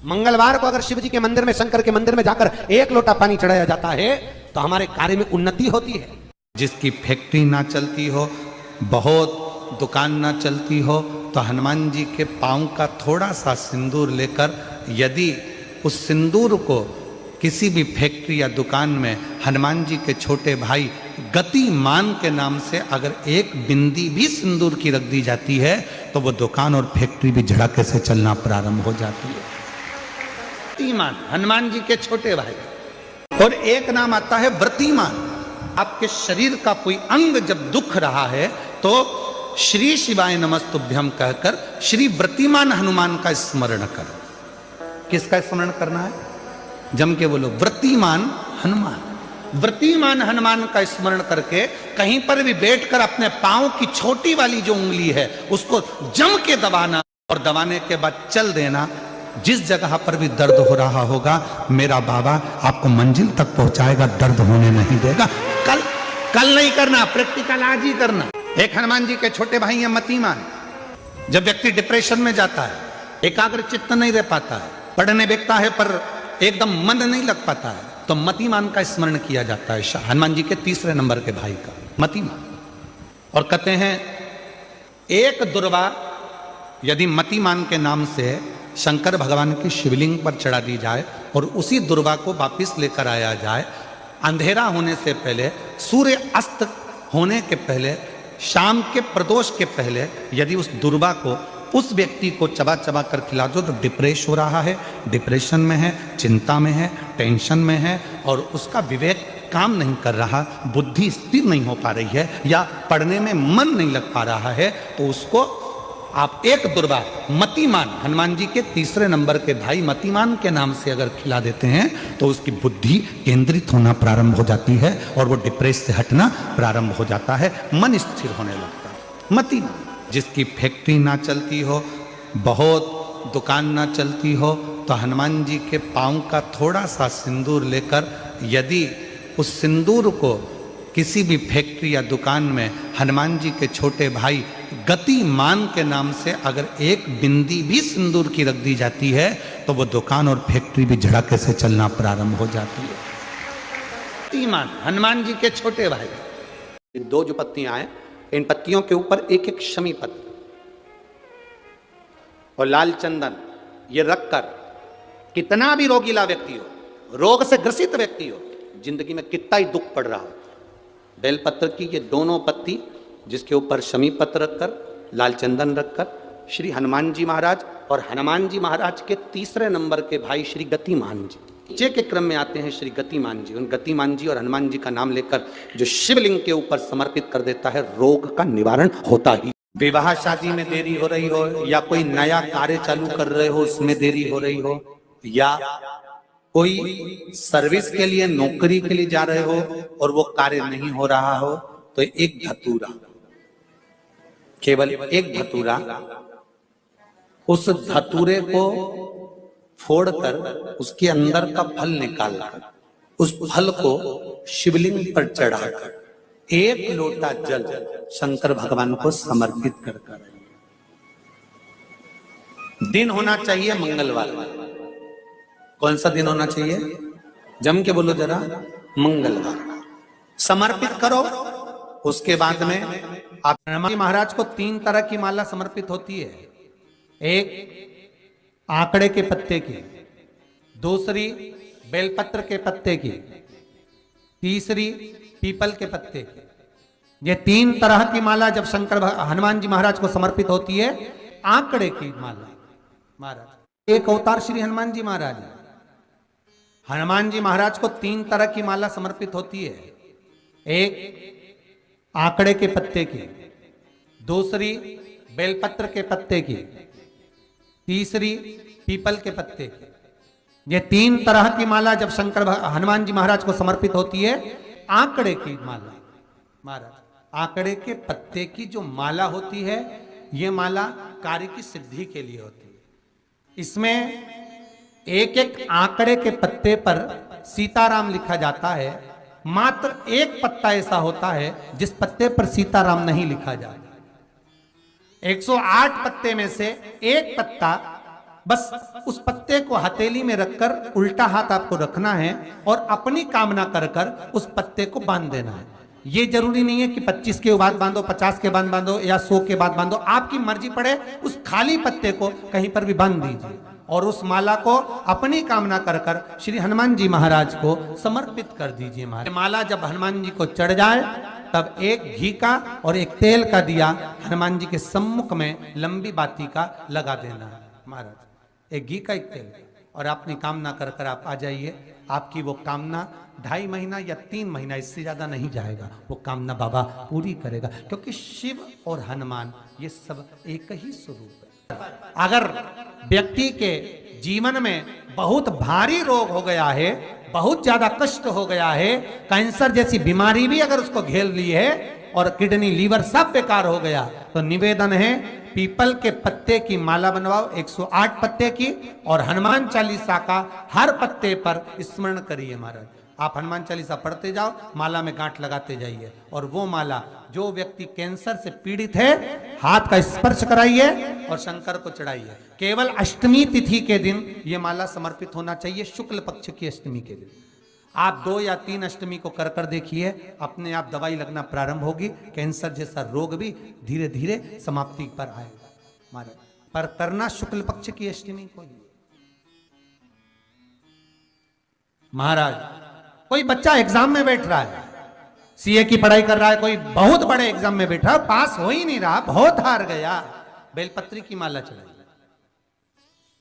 मंगलवार को अगर शिव जी के मंदिर में, शंकर के मंदिर में जाकर एक लोटा पानी चढ़ाया जाता है तो हमारे कार्य में उन्नति होती है। जिसकी फैक्ट्री ना चलती हो, बहुत दुकान ना चलती हो, तो हनुमान जी के पांव का थोड़ा सा सिंदूर लेकर यदि उस सिंदूर को किसी भी फैक्ट्री या दुकान में हनुमान जी के छोटे भाई गतिमान के नाम से अगर एक बिंदी भी सिंदूर की रख दी जाती है तो वो दुकान और फैक्ट्री भी झड़के से चलना प्रारंभ हो जाती है। गतिमान हनुमान जी के छोटे भाई। और एक नाम आता है व्रतिमान। आपके शरीर का कोई अंग जब दुख रहा है तो श्री शिवाय नमस्तुभ्यम कहकर श्री व्रतिमान हनुमान का स्मरण कर। किसका स्मरण करना है? जम के बोलो, व्रतिमान हनुमान। व्रतिमान हनुमान का स्मरण करके कहीं पर भी बैठकर अपने पांव की छोटी वाली जो उंगली है उसको जम के दबाना और दबाने के बाद चल देना। जिस जगह पर भी दर्द हो रहा होगा मेरा बाबा आपको मंजिल तक पहुंचाएगा, दर्द होने नहीं देगा। कल नहीं करना, प्रैक्टिकल आज ही करना। एक हनुमान जी के छोटे भाई हैं मतिमान। जब व्यक्ति डिप्रेशन में जाता है, एकाग्र चित्त नहीं रह पाता है, पढ़ने बैठता है पर एकदम मन नहीं लग पाता है, तो मतिमान का स्मरण किया जाता है। हनुमान जी के तीसरे नंबर के भाई का मतिमान। और कहते हैं एक दुर्वा यदि मतिमान के नाम से शंकर भगवान की शिवलिंग पर चढ़ा दी जाए और उसी दुर्वा को वापिस लेकर आया जाए, अंधेरा होने से पहले, सूर्य अस्त होने के पहले, शाम के प्रदोष के पहले यदि उस दुर्वा को उस व्यक्ति को चबा चबा कर खिला दो तो डिप्रेस हो रहा है, डिप्रेशन में है, चिंता में है, टेंशन में है और उसका विवेक काम नहीं कर रहा, बुद्धि स्थिर नहीं हो पा रही है या पढ़ने में मन नहीं लग पा रहा है, तो उसको आप एक दुर्वा मतिमान हनुमान जी के तीसरे नंबर के भाई मतिमान के नाम से अगर खिला देते हैं तो उसकी बुद्धि केंद्रित होना प्रारंभ हो जाती है और वो डिप्रेस से हटना प्रारंभ हो जाता है, मन स्थिर होने लगता है। मतिमान। जिसकी फैक्ट्री ना चलती हो, बहुत दुकान ना चलती हो, तो हनुमान जी के पांव का थोड़ा सा सिंदूर लेकर यदि उस सिंदूर को किसी भी फैक्ट्री या दुकान में हनुमान जी के छोटे भाई गतिमान के नाम से अगर एक बिंदी भी सिंदूर की रख दी जाती है तो वो दुकान और फैक्ट्री भी झड़के से चलना प्रारंभ हो जाती है। गतिमान हनुमान जी के छोटे भाई। दो जो पत्तियां हैं, इन पत्तियों के ऊपर एक एक शमी पत्र और लाल चंदन ये रखकर कितना भी रोगीला व्यक्ति हो, रोग से ग्रसित व्यक्ति हो, जिंदगी में कितना ही दुख पड़ रहा हो, बेलपत्र की ये दोनों पत्ती जिसके ऊपर शमी पत्र रखकर, लाल चंदन रखकर श्री हनुमान जी महाराज और हनुमान जी महाराज के तीसरे नंबर के भाई श्री गतिमान जी, नीचे के क्रम में आते हैं श्री गतिमान जी। उन गतिमान जी और हनुमान जी का नाम लेकर जो शिवलिंग के ऊपर समर्पित कर देता है, रोग का निवारण होता ही। विवाह शादी में देरी हो रही हो या कोई नया कार्य चालू कर रहे हो उसमें देरी हो रही हो या कोई सर्विस के लिए, नौकरी के लिए जा रहे हो और वो कार्य नहीं हो रहा हो, तो एक धतूरा, केवल एक धतूरा, उस धतूरे को फोड़कर उसके अंदर का फल निकालकर उस फल को शिवलिंग पर चढ़ाकर एक लोटा जल शंकर भगवान को समर्पित कर। दिन होना चाहिए मंगलवार। कौन सा दिन होना चाहिए? जम के बोलो जरा, मंगलवार। समर्पित करो। उसके बाद में आप हनुमान जी महाराज को 3 तरह की माला समर्पित होती है। एक आंकड़े के पत्ते की, दूसरी बेलपत्र के पत्ते की, तीसरी पीपल के पत्ते की। ये 3 तरह की माला जब शंकर हनुमान जी महाराज को समर्पित होती है, आंकड़े की माला महाराज एक अवतार श्री हनुमान जी महाराज, हनुमान जी महाराज को 3 तरह की माला समर्पित होती है। एक आंकड़े के पत्ते की, दूसरी बेलपत्र के पत्ते की, तीसरी पीपल के पत्ते की। ये 3 तरह की माला जब शंकर हनुमान जी महाराज को समर्पित होती है, आंकड़े की माला महाराज, आंकड़े के पत्ते की जो माला होती है, ये माला कार्य की सिद्धि के लिए होती है। इसमें एक एक आंकड़े के पत्ते पर सीताराम लिखा जाता है। मात्र एक पत्ता ऐसा होता है जिस पत्ते पर सीताराम नहीं लिखा जाता। 108 पत्ते में से एक पत्ता बस उस पत्ते को हथेली में रखकर उल्टा हाथ आपको रखना है और अपनी कामना कर कर उस पत्ते को बांध देना है। ये जरूरी नहीं है कि 25 के बाद बांधो, 50 के बाद बांधो या 100 के बाद बांधो, आपकी मर्जी पड़े उस खाली पत्ते को कहीं पर भी बांध दीजिए और उस माला को अपनी कामना कर कर श्री हनुमान जी महाराज को समर्पित कर दीजिए। माला जब हनुमान जी को चढ़ जाए तब एक घी का और एक तेल का दिया हनुमान जी के सम्मुख में लंबी बाती का लगा देना है महाराज, एक घी का एक तेल, और अपनी कामना कर कर आप आ जाइए। आपकी वो कामना 2.5 महीना या 3 महीना, इससे ज्यादा नहीं जाएगा, वो कामना बाबा पूरी करेगा, क्योंकि शिव और हनुमान ये सब एक ही स्वरूप है। अगर व्यक्ति के जीवन में बहुत भारी रोग हो गया है, बहुत ज्यादा कष्ट हो गया है, कैंसर जैसी बीमारी भी अगर उसको घेर ली है और किडनी लीवर सब बेकार हो गया, तो निवेदन है पीपल के पत्ते की माला बनवाओ, 108 पत्ते की, और हनुमान चालीसा का हर पत्ते पर स्मरण करिए महाराज। आप हनुमान चालीसा पढ़ते जाओ, माला में गांठ लगाते जाइए, और वो माला जो व्यक्ति कैंसर से पीड़ित है हाथ का स्पर्श कराइए और शंकर को चढ़ाइए। केवल अष्टमी तिथि के दिन ये माला समर्पित होना चाहिए, शुक्ल पक्ष की अष्टमी के दिन। आप 2 या 3 अष्टमी को कर कर देखिए, अपने आप दवाई लगना प्रारंभ होगी, कैंसर जैसा रोग भी धीरे धीरे समाप्ति पर आएगा महाराज। पर करना शुक्ल पक्ष की अष्टमी को ही। महाराज कोई बच्चा एग्जाम में बैठ रहा है, सीए की पढ़ाई कर रहा है, कोई बहुत बड़े एग्जाम में बैठा, पास हो ही नहीं रहा, बहुत हार गया, बेलपत्री की माला चढ़ाई।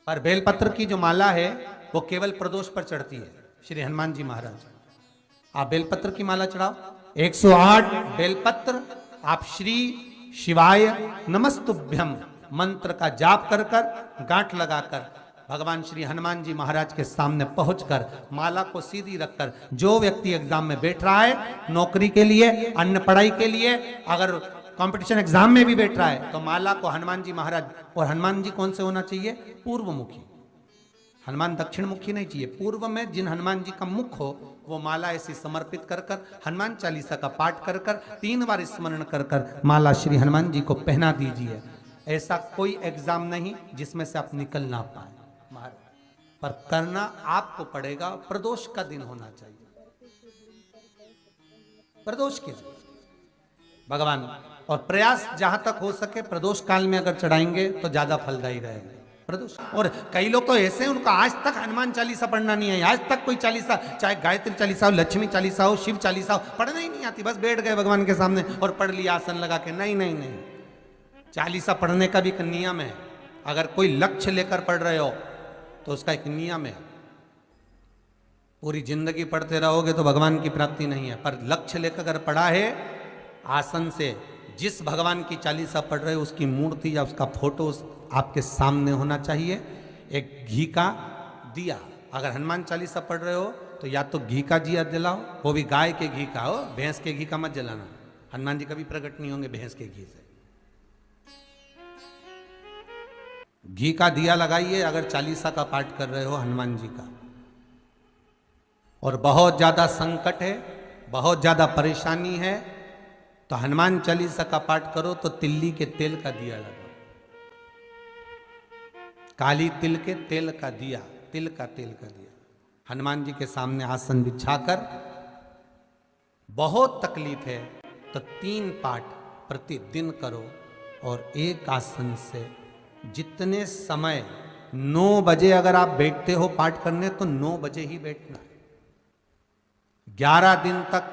पर बेलपत्र की जो माला है वो केवल प्रदोष पर चढ़ती है श्री हनुमान जी महाराज। आप बेलपत्र की माला चढ़ाओ, 108 बेलपत्र आप श्री शिवाय नमस्तुभ्यम मंत्र का जाप कर कर गांठ लगाकर भगवान श्री हनुमान जी महाराज के सामने पहुंचकर माला को सीधी रखकर, जो व्यक्ति एग्जाम में बैठ रहा है, नौकरी के लिए, अन्य पढ़ाई के लिए, अगर कंपटीशन एग्जाम में भी बैठ रहा है, तो माला को हनुमान जी महाराज, और हनुमान जी कौन से होना चाहिए? पूर्वमुखी। हनुमान दक्षिण मुखी नहीं चाहिए, पूर्व में जिन हनुमान जी का मुख हो वो माला ऐसी समर्पित कर कर हनुमान चालीसा का पाठ कर कर 3 बार स्मरण कर कर माला श्री हनुमान जी को पहना दीजिए। ऐसा कोई एग्जाम नहीं जिसमें से आप निकल ना पाए महाराज, पर करना आपको पड़ेगा। प्रदोष का दिन होना चाहिए, प्रदोष के दिन भगवान, और प्रयास जहां तक हो सके प्रदोष काल में अगर चढ़ाएंगे तो ज्यादा फलदायी रहेगा प्रदोष। और कई लोग तो ऐसे हैं उनको आज तक हनुमान चालीसा पढ़ना नहीं है, आज तक कोई चालीसा, चाहे गायत्री चालीसा हो, लक्ष्मी चालीसा हो, शिव चालीसा हो, पढ़ना ही नहीं आती, बस बैठ गए भगवान के सामने और पढ़ लिया आसन लगा के। नहीं नहीं नहीं, चालीसा पढ़ने का भी एक नियम है। अगर कोई लक्ष्य लेकर पढ़ रहे हो तो उसका एक नियम है। पूरी जिंदगी पढ़ते रहोगे तो भगवान की प्राप्ति नहीं है, पर लक्ष्य लेकर अगर पढ़ा है, आसन से जिस भगवान की चालीसा पढ़ रहे हो उसकी मूर्ति या उसका फोटो आपके सामने होना चाहिए। एक घी का दिया, अगर हनुमान चालीसा पढ़ रहे हो तो या तो घी का दिया जलाओ, वो भी गाय के घी का हो, भैंस के घी का मत जलाना। हनुमान जी कभी प्रकट नहीं होंगे भैंस के घी से। घी का दिया लगाइए अगर चालीसा का पाठ कर रहे हो हनुमान जी का। और बहुत ज्यादा संकट है, बहुत ज्यादा परेशानी है, तो हनुमान चालीसा का पाठ करो तो तिल्ली के तेल का दिया लगाओ, काली तिल के तेल का दिया, तिल का तेल का दिया हनुमान जी के सामने आसन बिछाकर। बहुत तकलीफ है तो 3 पाठ प्रतिदिन करो, और एक आसन से जितने समय 9 बजे अगर आप बैठते हो पाठ करने तो 9 बजे ही बैठना है। 11 दिन तक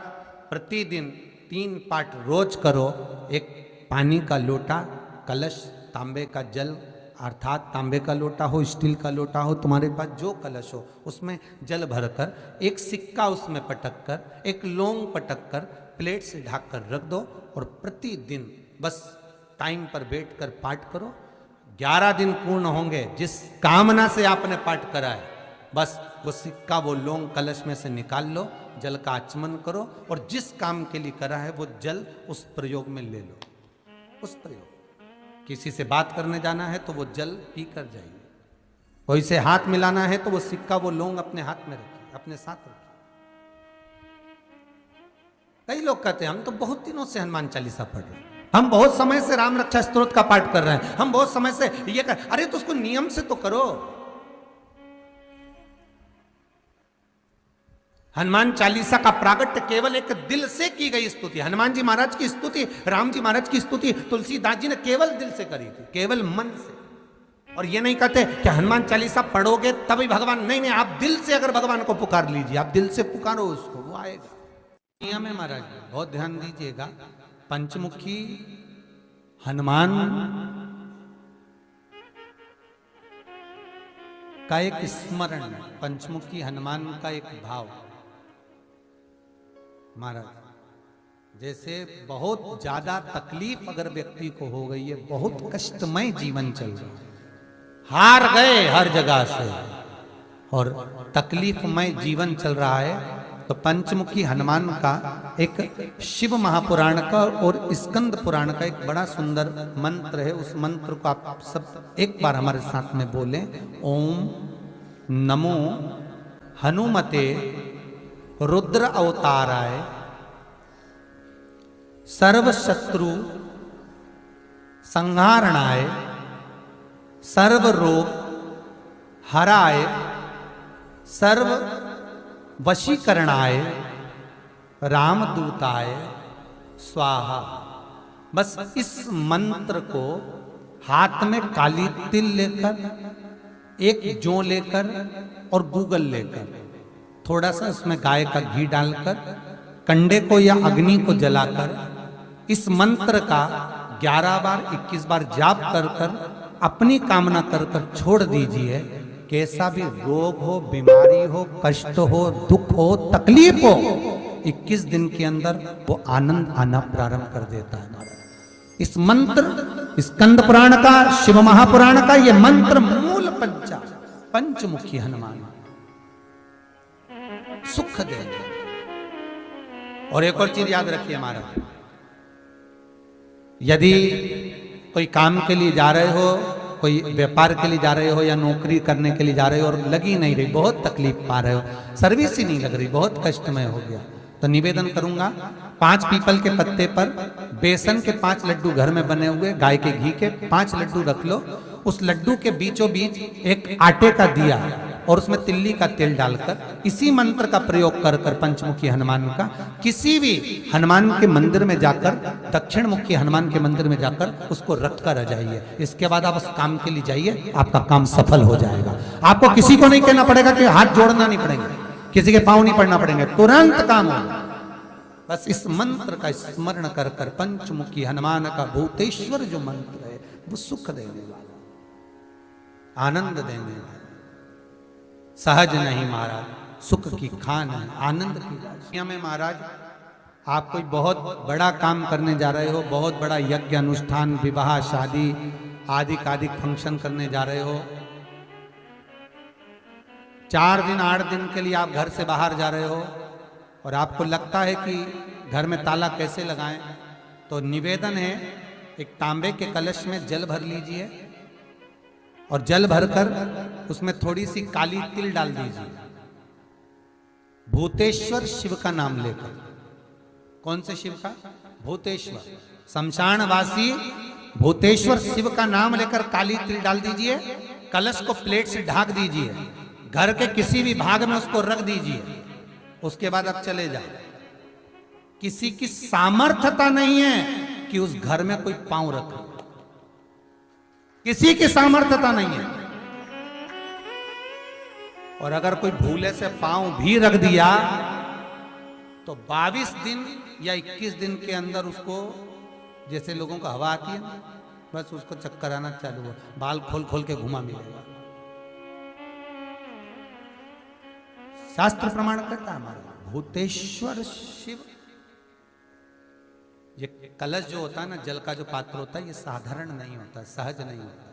प्रतिदिन 3 पाठ रोज करो। एक पानी का लोटा, कलश, तांबे का जल, अर्थात तांबे का लोटा हो, स्टील का लोटा हो, तुम्हारे पास जो कलश हो उसमें जल भरकर, एक सिक्का उसमें पटक कर, एक लौंग पटक कर प्लेट से ढक कर रख दो, और प्रतिदिन बस टाइम पर बैठकर पाठ करो। 11 दिन पूर्ण होंगे, जिस कामना से आपने पाठ करा है बस वो सिक्का, वो लौंग कलश में से निकाल लो, जल का आचमन करो, और जिस काम के लिए करा है वो जल उस प्रयोग में ले लो। उस प्रयोग, किसी से बात करने जाना है तो वो जल पी कर जाइए, कोई से हाथ मिलाना है तो वो सिक्का, वो लौंग अपने हाथ में रखिए, अपने साथ रखिए। कई लोग कहते हैं हम तो बहुत दिनों से हनुमान चालीसा पढ़ रहे हैं, हम बहुत समय से राम रक्षा स्तोत्र का पाठ कर रहे हैं, हम बहुत समय से ये कर, अरे तो उसको नियम से तो करो। हनुमान चालीसा का प्रागट्य केवल एक दिल से की गई स्तुति, हनुमान जी महाराज की स्तुति, राम जी महाराज की स्तुति तुलसीदास जी ने केवल दिल से करी थी, केवल मन से। और ये नहीं कहते कि हनुमान चालीसा पढ़ोगे तभी भगवान, नहीं नहीं, आप दिल से अगर भगवान को पुकार लीजिए, आप दिल से पुकारो उसको, वो आएगा। नियम है महाराज, बहुत ध्यान दीजिएगा। पंचमुखी हनुमान का एक स्मरण, पंचमुखी हनुमान का एक भाव। महाराज जैसे बहुत ज्यादा तकलीफ अगर व्यक्ति को हो गई है, बहुत कष्टमय जीवन चल रहा है, हार गए हर जगह से और तकलीफमय जीवन चल रहा है, तो पंचमुखी हनुमान का एक शिव महापुराण का और स्कंद पुराण का एक बड़ा सुंदर मंत्र है। उस मंत्र को आप सब एक बार हमारे साथ में बोलें। ओम नमो हनुमते रुद्र अवताराय सर्व शत्रु संहारणाय सर्व रोग हराय सर्व वशीकरणाय रामदूताय स्वाहा। बस इस मंत्र को हाथ में काली तिल लेकर, एक जौ लेकर और गूगल लेकर, थोड़ा सा उसमें गाय का घी डालकर, कंडे को या अग्नि को जलाकर इस मंत्र का 11 बार 21 बार जाप कर कर अपनी कामना कर कर छोड़ दीजिए। कैसा भी रोग हो, बीमारी हो, कष्ट हो, दुख हो, तकलीफ हो, 21 दिन के अंदर वो आनंद आना प्रारंभ कर देता है। इस मंत्र, स्कंद पुराण का, शिव महापुराण का ये मंत्र मूल पंचमुखी हनुमान सुख देंगे। और एक और चीज याद रखिए हमारा, यदि कोई काम के लिए जा रहे हो, कोई व्यापार के लिए जा रहे हो या नौकरी करने के लिए जा रहे हो और लगी नहीं रही, बहुत तकलीफ पा रहे हो, सर्विस ही नहीं लग रही, बहुत कष्टमय हो गया, तो निवेदन करूंगा 5 पीपल के पत्ते पर बेसन के 5 लड्डू घर में बने हुए, गाय के घी के 5 लड्डू रख लो, उस लड्डू के बीचों बीच एक आटे का दिया और उसमें तिल्ली का तेल डालकर इसी मंत्र का प्रयोग कर कर पंचमुखी हनुमान का किसी भी हनुमान के मंदिर में जाकर, दक्षिण मुखी हनुमान के मंदिर में जाकर उसको रख कर आ जाइए। इसके बाद आप उस काम के लिए जाइए, आपका काम सफल हो जाएगा। आपको किसी को नहीं कहना पड़ेगा कि हाथ जोड़ना नहीं पड़ेंगे, किसी के पांव नहीं पड़ना पड़ेंगे, तुरंत काम होगा। बस इस मंत्र का स्मरण कर कर पंचमुखी हनुमान का भूतेश्वर जो मंत्र है वो सुख देने वाला, आनंद देने वाला, सहज नहीं महाराज, सुख की खान है, आनंद की राशि में। महाराज आप कोई बहुत बड़ा काम करने जा रहे हो, बहुत बड़ा यज्ञ अनुष्ठान, विवाह, शादी आदि फंक्शन करने जा रहे हो, 4 दिन 8 दिन के लिए आप घर से बाहर जा रहे हो और आपको लगता है कि घर में ताला कैसे लगाएं, तो निवेदन है एक तांबे के कलश में जल भर लीजिए और जल भरकर उसमें थोड़ी सी काली तिल डाल दीजिए, भूतेश्वर शिव का नाम लेकर। कौन से शिव का? भूतेश्वर, शमशानवासी भूतेश्वर शिव का नाम लेकर काली तिल डाल दीजिए, कलश को प्लेट से ढक दीजिए, घर के किसी भी भाग में उसको रख दीजिए। उसके बाद आप चले जाओ। किसी की सामर्थ्यता नहीं है कि उस घर में कोई पांव रखे, किसी की सामर्थ्यता नहीं है। और अगर कोई भूले से पांव भी रख दिया तो 22 दिन या 21 दिन के अंदर उसको, जैसे लोगों को हवा आती है ना, बस उसको चक्कर आना चालू हो, बाल खोल खोल के घुमा मिलेगा। शास्त्र प्रमाण करता है हमारा भूतेश्वर शिव। ये कलश जो होता है ना, जल का जो पात्र होता है, ये साधारण नहीं होता, सहज नहीं होता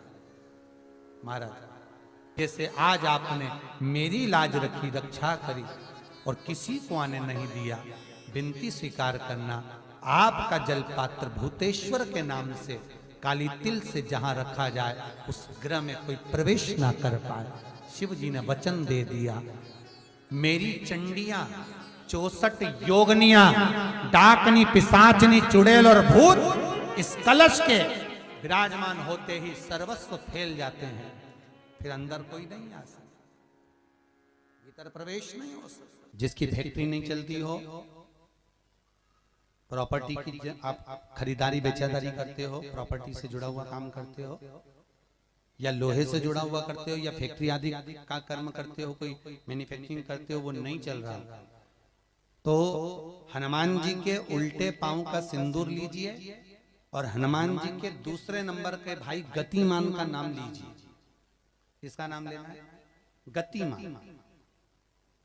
महाराज। जैसे आज आपने मेरी लाज रखी, रक्षा करी और किसी को आने नहीं दिया, विनती स्वीकार करना। आपका जल पात्र भूतेश्वर के नाम से काली तिल से जहां रखा जाए उस ग्रह में कोई प्रवेश ना कर पाए। शिव जी ने वचन दे दिया, मेरी चंडियां 64 योगनियां, डाकनी, पिशाचनी, चुड़ैल और भूत इस कलश के विराजमान होते ही सर्वस्व फैल जाते हैं, फिर अंदर कोई नहीं आ सकता, भीतर प्रवेश नहीं हो सकता। जिसकी फैक्ट्री नहीं चलती हो, प्रॉपर्टी की आप खरीदारी बेचादारी करते हो, प्रॉपर्टी से जुड़ा हुआ काम करते हो, या लोहे से जुड़ा हुआ करते हो, या फैक्ट्री आदि का कर्म करते हो, कोई मैन्युफैक्चरिंग करते हो, वो नहीं चल रहा, तो हनुमान जी के उल्टे पांव का सिंदूर लीजिए और हनुमान जी के दूसरे नंबर के भाई गतिमान का नाम लीजिए। किसका नाम लेना है? गतिमान।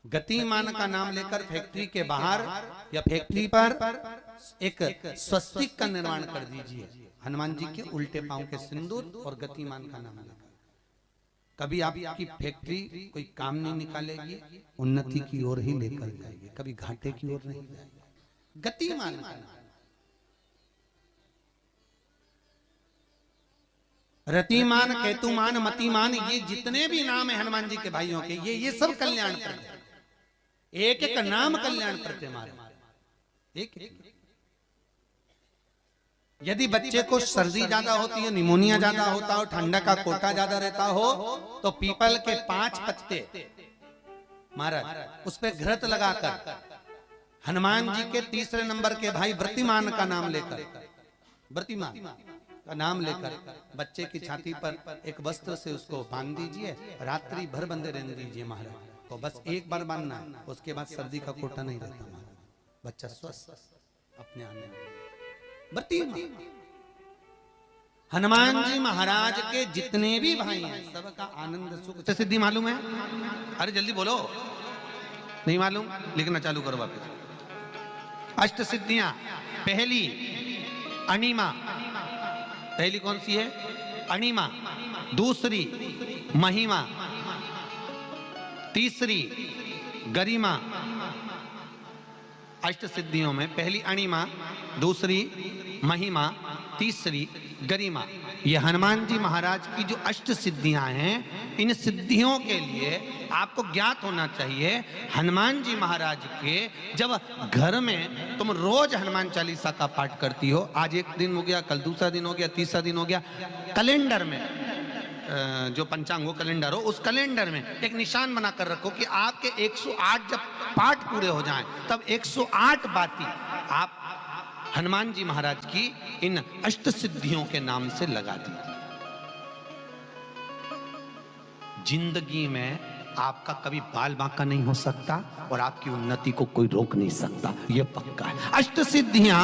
गतिमान का नाम लेकर फैक्ट्री के बाहर या फैक्ट्री पर एक स्वस्तिक का निर्माण कर दीजिए, हनुमान जी के उल्टे पांव के सिंदूर और गतिमान का नाम लेकर। कभी आपकी फैक्ट्री कोई काम नहीं निकालेगी, उन्नति की ओर ही लेकर जाएगी, कभी घाटे की ओर नहीं जाएगी। गतिमान का नाम, रतिमान, केतुमान, मतिमान, ये जितने भी नाम है हनुमान जी के भाइयों के, ये सब कल्याण प्रद, एक एक नाम कल्याण प्रद हमारे, एक एक। यदि बच्चे को सर्दी ज्यादा होती है, निमोनिया ज्यादा होता हो, ठंडा का कोटा ज्यादा रहता हो, तो पीपल के 5 पत्ते महाराज उस पे घृत लगाकर हनुमान जी के तीसरे नंबर के भाई व्रतिमान का नाम लेकर, व्रतिमान का नाम लेकर बच्चे की छाती पर एक वस्त्र से उसको बांध दीजिए, रात्रि भर बंधे रहने दीजिए महाराज। तो बस एक बार बांधना है, उसके बाद सर्दी का कोटा नहीं रहता महाराज, बच्चा स्वस्थ अपने आने में। हनुमान जी महाराज के जितने भी भाई हैं, सबका आनंद सुख सिद्धि मालूम है? अरे जल्दी बोलो, नहीं मालूम? लिखना चालू करो वापस। अष्ट सिद्धियां, पहली अणिमा, पहली कौन सी है? अणिमा। दूसरी महिमा, तीसरी गरिमा। अष्ट सिद्धियों में पहली अणिमा, दूसरी महिमा, तीसरी गरिमा। ये हनुमान जी महाराज की जो अष्ट सिद्धियां हैं, इन सिद्धियों के लिए आपको ज्ञात होना चाहिए, हनुमान जी महाराज के जब घर में तुम रोज हनुमान चालीसा का पाठ करती हो, आज एक दिन हो गया, कल दूसरा दिन हो गया, तीसरा दिन हो गया, कैलेंडर में जो पंचांग हो कैलेंडर हो, उस कैलेंडर में एक निशान बनाकर रखो कि आपके 108 जब पाठ पूरे हो जाएं, तब 108 बाती आप हनुमान जी महाराज की इन अष्ट सिद्धियों के नाम से लगा दीजिए। जिंदगी में आपका कभी बाल बांका नहीं हो सकता और आपकी उन्नति को कोई रोक नहीं सकता, यह पक्का है। अष्ट सिद्धियां,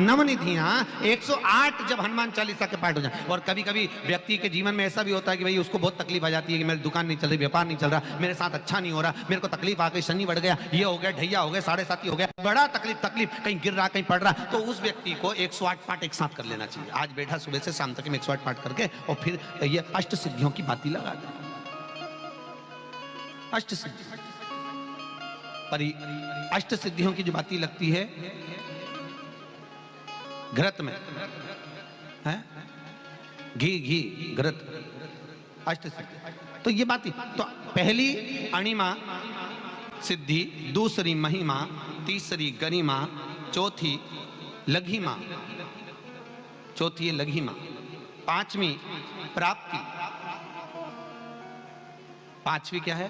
नवनिधियां, 108 जब हनुमान चालीसा के पाठ हो जाए। और कभी कभी व्यक्ति के जीवन में ऐसा भी होता है कि भाई उसको बहुत तकलीफ आ जाती है कि मेरी दुकान नहीं चल रही, व्यापार नहीं चल रहा, मेरे साथ अच्छा नहीं हो रहा, मेरे को तकलीफ आ गई, शनि बढ़ गया, ये हो गया, ढैया हो गया, 7.5 हो गया, बड़ा तकलीफ, कहीं गिर रहा, कहीं पड़ रहा, तो उस व्यक्ति को 108 पाठ एक साथ कर लेना चाहिए। आज बैठा सुबह से शाम तक 108 पाठ करके और फिर ये अष्ट सिद्धियों की बाती लगा दे। अष्ट सिद्धि पर अष्ट सिद्धियों की जो बाती लगती है घृत में है, घी घृत, अष्ट सिद्धि। तो ये बाती, तो पहली अणिमा सिद्धि, दूसरी महिमा, तीसरी गरिमा, चौथी लघिमा, चौथी है लघिमा, पांचवी प्राप्ति, पांचवी क्या है?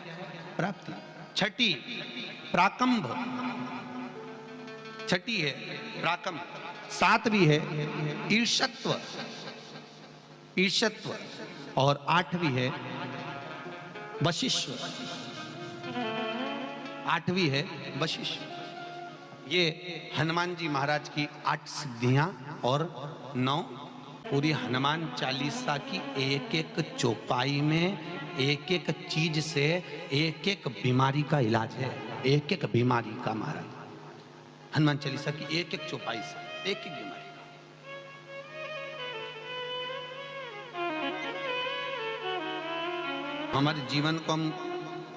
प्राप्ति। छठी प्राकंभ, छठी है प्राकंभ। सातवीं है ईर्षत्व, ईर्षत्व। और आठवीं है वशिष्ठ, आठवीं है वशिष्ठ। ये हनुमान जी महाराज की 8 सिद्धियां और 9 पूरी हनुमान चालीसा की एक एक चौपाई में एक एक चीज से एक एक बीमारी का इलाज है, एक एक बीमारी का महाराज हनुमान चालीसा की एक एक चौपाई से एक एक बीमारी का। हमारे जीवन को हम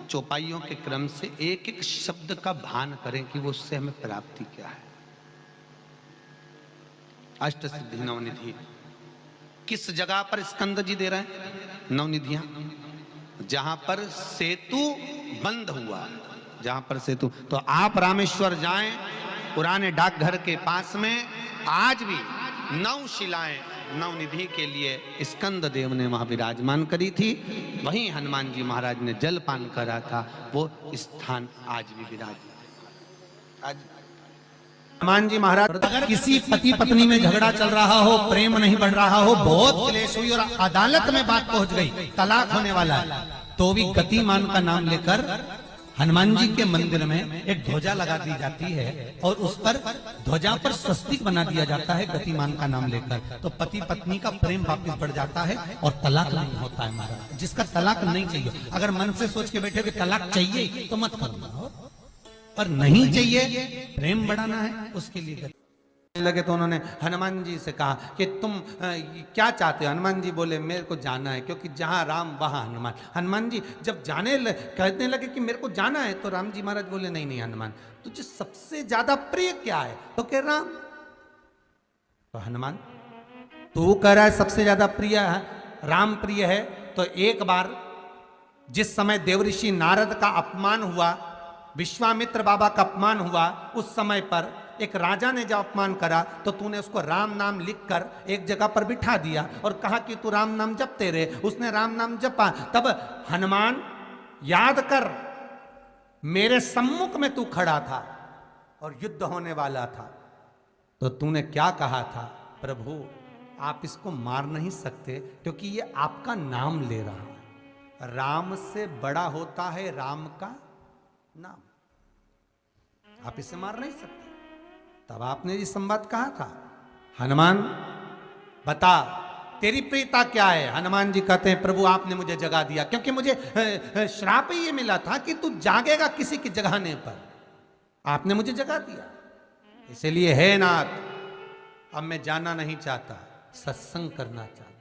चौपाइयों के क्रम से एक एक शब्द का भान करें कि वो उससे हमें प्राप्ति क्या है। अष्ट सिद्धि नवनिधि किस जगह पर स्कंद जी दे रहे हैं? नवनिधियां, जहां पर सेतु बंद हुआ, जहां पर सेतु। तो आप रामेश्वर जाएं, पुराने डाकघर के पास में आज भी 9 शिलाएं नवनिधि के लिए स्कंद देव ने वहां विराजमान करी थी, वहीं हनुमान जी महाराज ने जलपान करा था, वो स्थान आज भी विराजमान। आज हनुमान जी महाराज, अगर किसी पति पत्नी में झगड़ा चल रहा हो, प्रेम नहीं बढ़ रहा हो, बहुत क्लेश हुई और अदालत में बात पहुंच गई, तलाक होने वाला है, तो भी गतिमान का नाम लेकर हनुमान जी के मंदिर में एक ध्वजा लगा दी जाती है और उस पर ध्वजा पर स्वस्तिक बना दिया जाता है गतिमान का नाम लेकर। तो पति पत्नी का प्रेम वापस बढ़ जाता है और तलाक नहीं होता है महाराज। जिसका तलाक नहीं चाहिए, अगर मन से सोच के बैठे कि तलाक चाहिए तो मत करो, पर नहीं चाहिए, प्रेम बढ़ाना है, उसके लिए लगे। तो उन्होंने हनुमान जी से कहा कि तुम क्या चाहते हो? हनुमान जी बोले मेरे को जाना है, क्योंकि जहां राम वहां हनुमान। हनुमान जी जब कहने लगे कि मेरे को जाना है, तो राम जी महाराज बोले नहीं नहीं हनुमान, तुझे सबसे ज्यादा प्रिय क्या है? तो कह राम। तो हनुमान तू कह रहा है सबसे ज्यादा प्रिय है राम प्रिय है, तो एक बार जिस समय देवऋषि नारद का अपमान हुआ, विश्वामित्र बाबा का अपमान हुआ, उस समय पर एक राजा ने जब अपमान करा तो तूने उसको राम नाम लिखकर एक जगह पर बिठा दिया और कहा कि तू राम नाम जपते रहे। उसने राम नाम जपा। तब हनुमान याद कर, मेरे सम्मुख में तू खड़ा था और युद्ध होने वाला था, तो तूने क्या कहा था? प्रभु आप इसको मार नहीं सकते क्योंकि ये आपका नाम ले रहा है। राम से बड़ा होता है राम का नाम, आप इसे मार नहीं सकते। तब आपने ये संवाद कहा था, हनुमान बता तेरी प्रियता क्या है? हनुमान जी कहते हैं प्रभु आपने मुझे जगा दिया, क्योंकि मुझे श्राप ये मिला था कि तू जागेगा किसी की जगाने पर, आपने मुझे जगा दिया, इसलिए है नाथ अब मैं जाना नहीं चाहता, सत्संग करना चाहता।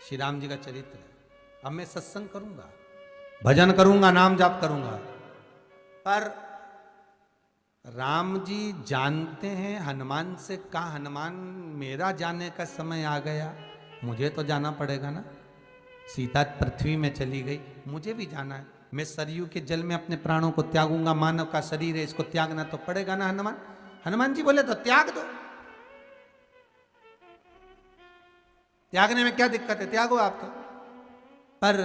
श्री राम जी का चरित्र है, अब मैं सत्संग करूंगा, भजन करूंगा, नाम जाप करूंगा। पर राम जी जानते हैं हनुमान से कहा, हनुमान मेरा जाने का समय आ गया, मुझे तो जाना पड़ेगा ना। सीता पृथ्वी में चली गई, मुझे भी जाना है, मैं सरयू के जल में अपने प्राणों को त्यागूंगा, मानव का शरीर है इसको त्यागना तो पड़ेगा ना हनुमान। हनुमान जी बोले तो त्याग दो, त्यागने में क्या दिक्कत है, त्यागो आप तो। पर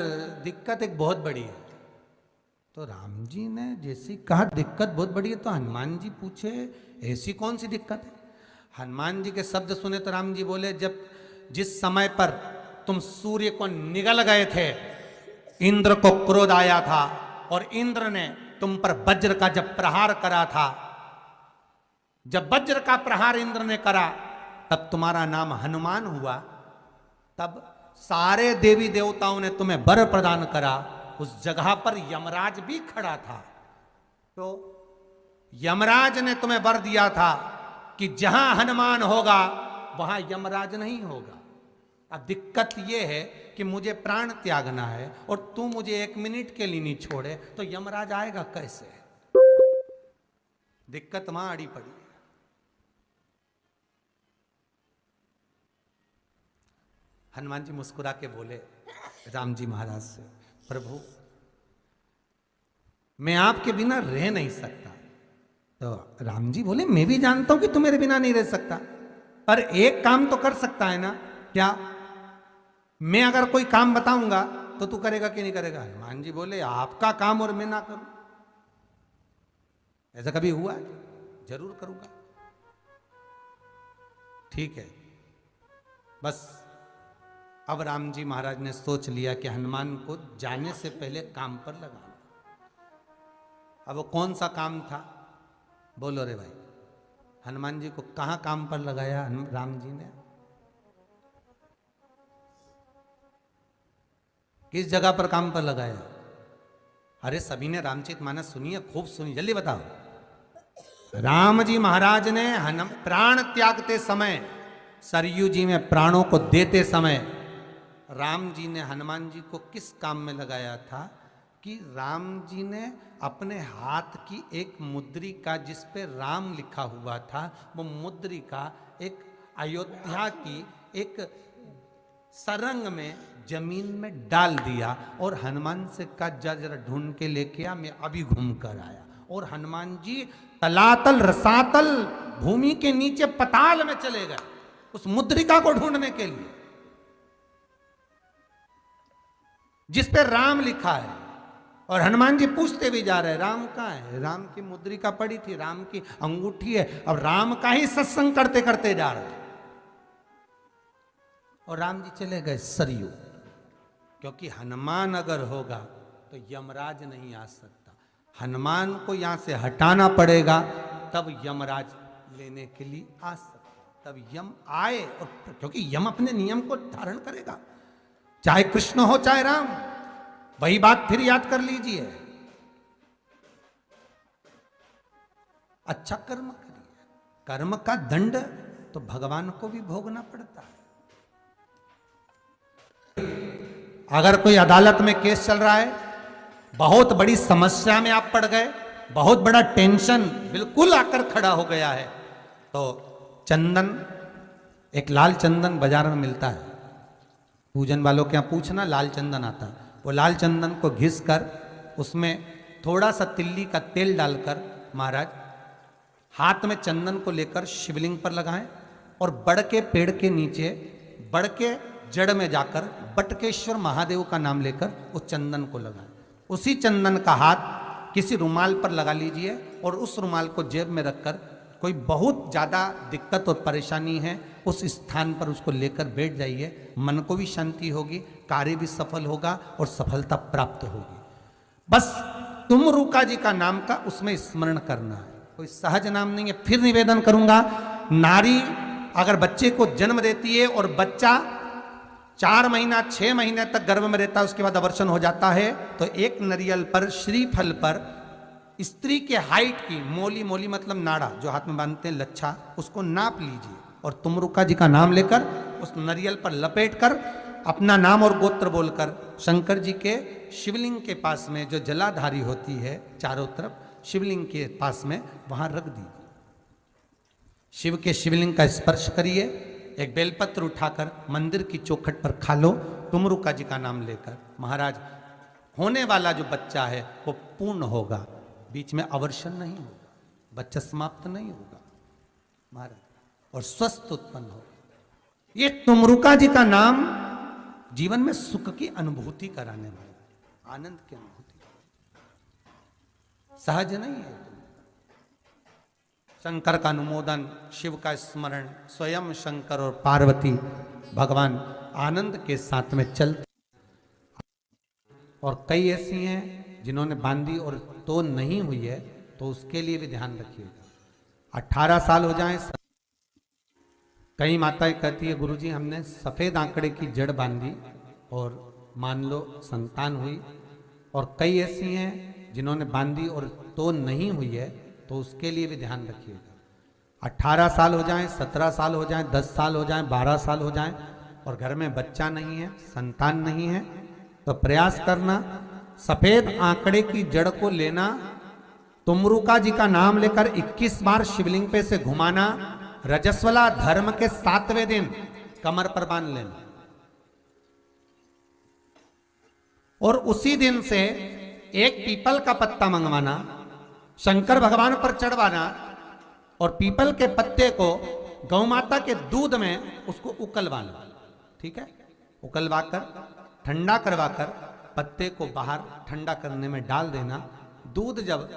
दिक्कत एक बहुत बड़ी है। तो राम जी ने जैसी कहा दिक्कत बहुत बड़ी है, तो हनुमान जी पूछे ऐसी कौन सी दिक्कत है? हनुमान जी के शब्द सुने तो राम जी बोले, जब जिस समय पर तुम सूर्य को निगल गए थे, इंद्र को क्रोध आया था और इंद्र ने तुम पर वज्र का जब प्रहार करा था, जब वज्र का प्रहार इंद्र ने करा तब तुम्हारा नाम हनुमान हुआ, तब सारे देवी देवताओं ने तुम्हें वर प्रदान करा। उस जगह पर यमराज भी खड़ा था, तो यमराज ने तुम्हें वर दिया था कि जहां हनुमान होगा वहां यमराज नहीं होगा। अब दिक्कत यह है कि मुझे प्राण त्यागना है और तू मुझे 1 मिनट के लिए नहीं छोड़े, तो यमराज आएगा कैसे? दिक्कत वहां अड़ी पड़ी। हनुमान जी मुस्कुरा के बोले राम जी महाराज से, प्रभु मैं आपके बिना रह नहीं सकता। तो राम जी बोले मैं भी जानता हूं कि तू मेरे बिना नहीं रह सकता, पर एक काम तो कर सकता है ना। क्या? मैं अगर कोई काम बताऊंगा तो तू करेगा कि नहीं करेगा? हनुमान जी बोले आपका काम और मैं ना करूं, ऐसा कभी हुआ है? जरूर करूंगा। ठीक है, बस अब राम जी महाराज ने सोच लिया कि हनुमान को जाने से पहले काम पर लगाना। अब वो कौन सा काम था? बोलो रे भाई। हनुमान जी को कहां काम पर लगाया राम जी ने? किस जगह पर काम पर लगाया? अरे सभी ने रामचरितमानस सुनी है, खूब सुनी, जल्दी बताओ। राम जी महाराज ने प्राण त्यागते समय, सरयू जी में प्राणों को देते समय, राम जी ने हनुमान जी को किस काम में लगाया था? कि राम जी ने अपने हाथ की एक मुद्रिका जिस पे राम लिखा हुआ था, वो मुद्रिका एक अयोध्या की एक सरंग में जमीन में डाल दिया और हनुमान से कहा जा जरा ढूंढ के लेके आ, मैं अभी घूम कर आया। और हनुमान जी तलातल रसातल भूमि के नीचे पताल में चले गए उस मुद्रिका को ढूंढने के लिए जिस पे राम लिखा है। और हनुमान जी पूछते भी जा रहे राम कहाँ है, राम की मुद्रिका पड़ी थी, राम की अंगूठी है। अब राम का ही सत्संग करते करते जा रहे और राम जी चले गए सरयू, क्योंकि हनुमान अगर होगा तो यमराज नहीं आ सकता। हनुमान को यहां से हटाना पड़ेगा तब यमराज लेने के लिए आ सकता, तब यम आए। और क्योंकि यम अपने नियम को धारण करेगा, चाहे कृष्ण हो चाहे राम। वही बात फिर याद कर लीजिए, अच्छा कर्म करिए, कर्म का दंड तो भगवान को भी भोगना पड़ता है। अगर कोई अदालत में केस चल रहा है, बहुत बड़ी समस्या में आप पड़ गए, बहुत बड़ा टेंशन बिल्कुल आकर खड़ा हो गया है, तो चंदन, एक लाल चंदन बाजार में मिलता है, पूजन वालों के यहाँ पूछना, लाल चंदन आता है। वो लाल चंदन को घिस कर उसमें थोड़ा सा तिल्ली का तेल डालकर महाराज हाथ में चंदन को लेकर शिवलिंग पर लगाएं और बड़ के पेड़ के नीचे, बड़ के जड़ में जाकर बटकेश्वर महादेव का नाम लेकर उस चंदन को लगाएं। उसी चंदन का हाथ किसी रुमाल पर लगा लीजिए और उस रुमाल को जेब में रखकर कोई बहुत ज़्यादा दिक्कत और परेशानी है उस स्थान पर उसको लेकर बैठ जाइए। मन को भी शांति होगी, कार्य भी सफल होगा और सफलता प्राप्त होगी। बस तुम रूका जी का नाम का उसमें स्मरण करना है, कोई सहज नाम नहीं है। फिर निवेदन करूंगा, नारी अगर बच्चे को जन्म देती है और बच्चा 4 महीना 6 महीने तक गर्भ में रहता है, उसके बाद अवर्षण हो जाता है, तो एक नारियल पर, श्रीफल पर स्त्री के हाइट की मोली, मोली मतलब नाड़ा जो हाथ में बांधते हैं लच्छा, उसको नाप लीजिए और तुमरुका जी का नाम लेकर उस नारियल पर लपेट कर अपना नाम और गोत्र बोलकर शंकर जी के शिवलिंग के पास में जो जलाधारी होती है चारों तरफ शिवलिंग के पास में, वहां रख दीजिए। शिव के शिवलिंग का स्पर्श करिए, एक बेलपत्र उठाकर मंदिर की चौखट पर खा लो तुमरुका जी का नाम लेकर। महाराज होने वाला जो बच्चा है वो पूर्ण होगा, बीच में अवर्षण नहीं होगा, बच्चा समाप्त नहीं होगा महाराज, और स्वस्थ उत्पन्न होगा। ये तुमरुका जी का नाम जीवन में सुख की अनुभूति कराने वाला, आनंद की अनुभूति, सहज नहीं है। शंकर का अनुमोदन, शिव का स्मरण, स्वयं शंकर और पार्वती भगवान आनंद के साथ में चलते। और कई ऐसी हैं जिन्होंने बांधी और तो नहीं हुई है, तो उसके लिए भी ध्यान रखिएगा। 18 साल हो जाएं, कई माताएं कहती है गुरुजी हमने सफेद आंकड़े की जड़ बांधी और मान लो संतान हुई। और कई ऐसी हैं जिन्होंने बांधी और तो नहीं हुई है, तो उसके लिए भी ध्यान रखिएगा। 18 साल हो जाएं, 17 साल हो जाएं, 10 साल हो जाएं, 12 साल हो जाएं और घर में बच्चा नहीं है, संतान नहीं है, तो प्रयास करना सफेद आंकड़े की जड़ को लेना, तुमरुका जी का नाम लेकर 21 बार शिवलिंग पे से घुमाना, रजस्वला धर्म के 7वें दिन कमर पर बांध लेना और उसी दिन से एक पीपल का पत्ता मंगवाना, शंकर भगवान पर चढ़वाना और पीपल के पत्ते को गौ माता के दूध में उसको उकलवाना। ठीक है, उकलवाकर ठंडा करवाकर पत्ते को बाहर ठंडा करने में डाल देना। दूध जब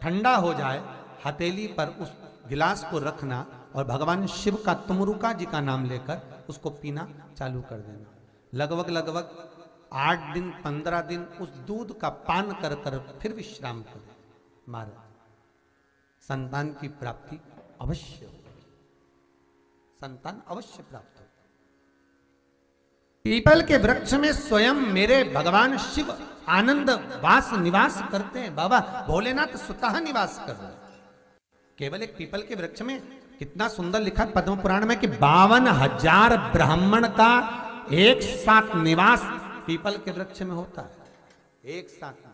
ठंडा हो जाए हथेली पर उस गिलास को रखना और भगवान शिव का तुमरुका जी का नाम लेकर उसको पीना चालू कर देना। लगभग 8 दिन 15 दिन उस दूध का पान कर कर फिर विश्राम करें। महाराज संतान की प्राप्ति अवश्य हो, संतान अवश्य प्राप्त हो। पीपल के वृक्ष में स्वयं मेरे भगवान शिव आनंद वास निवास करते हैं। बाबा भोलेनाथ स्वतः निवास कर रहे हैं। केवल एक पीपल के वृक्ष में कितना सुंदर लिखा पद्म पुराण में कि 52,000 ब्राह्मण का एक साथ निवास पीपल के वृक्ष में होता है, एक साथ।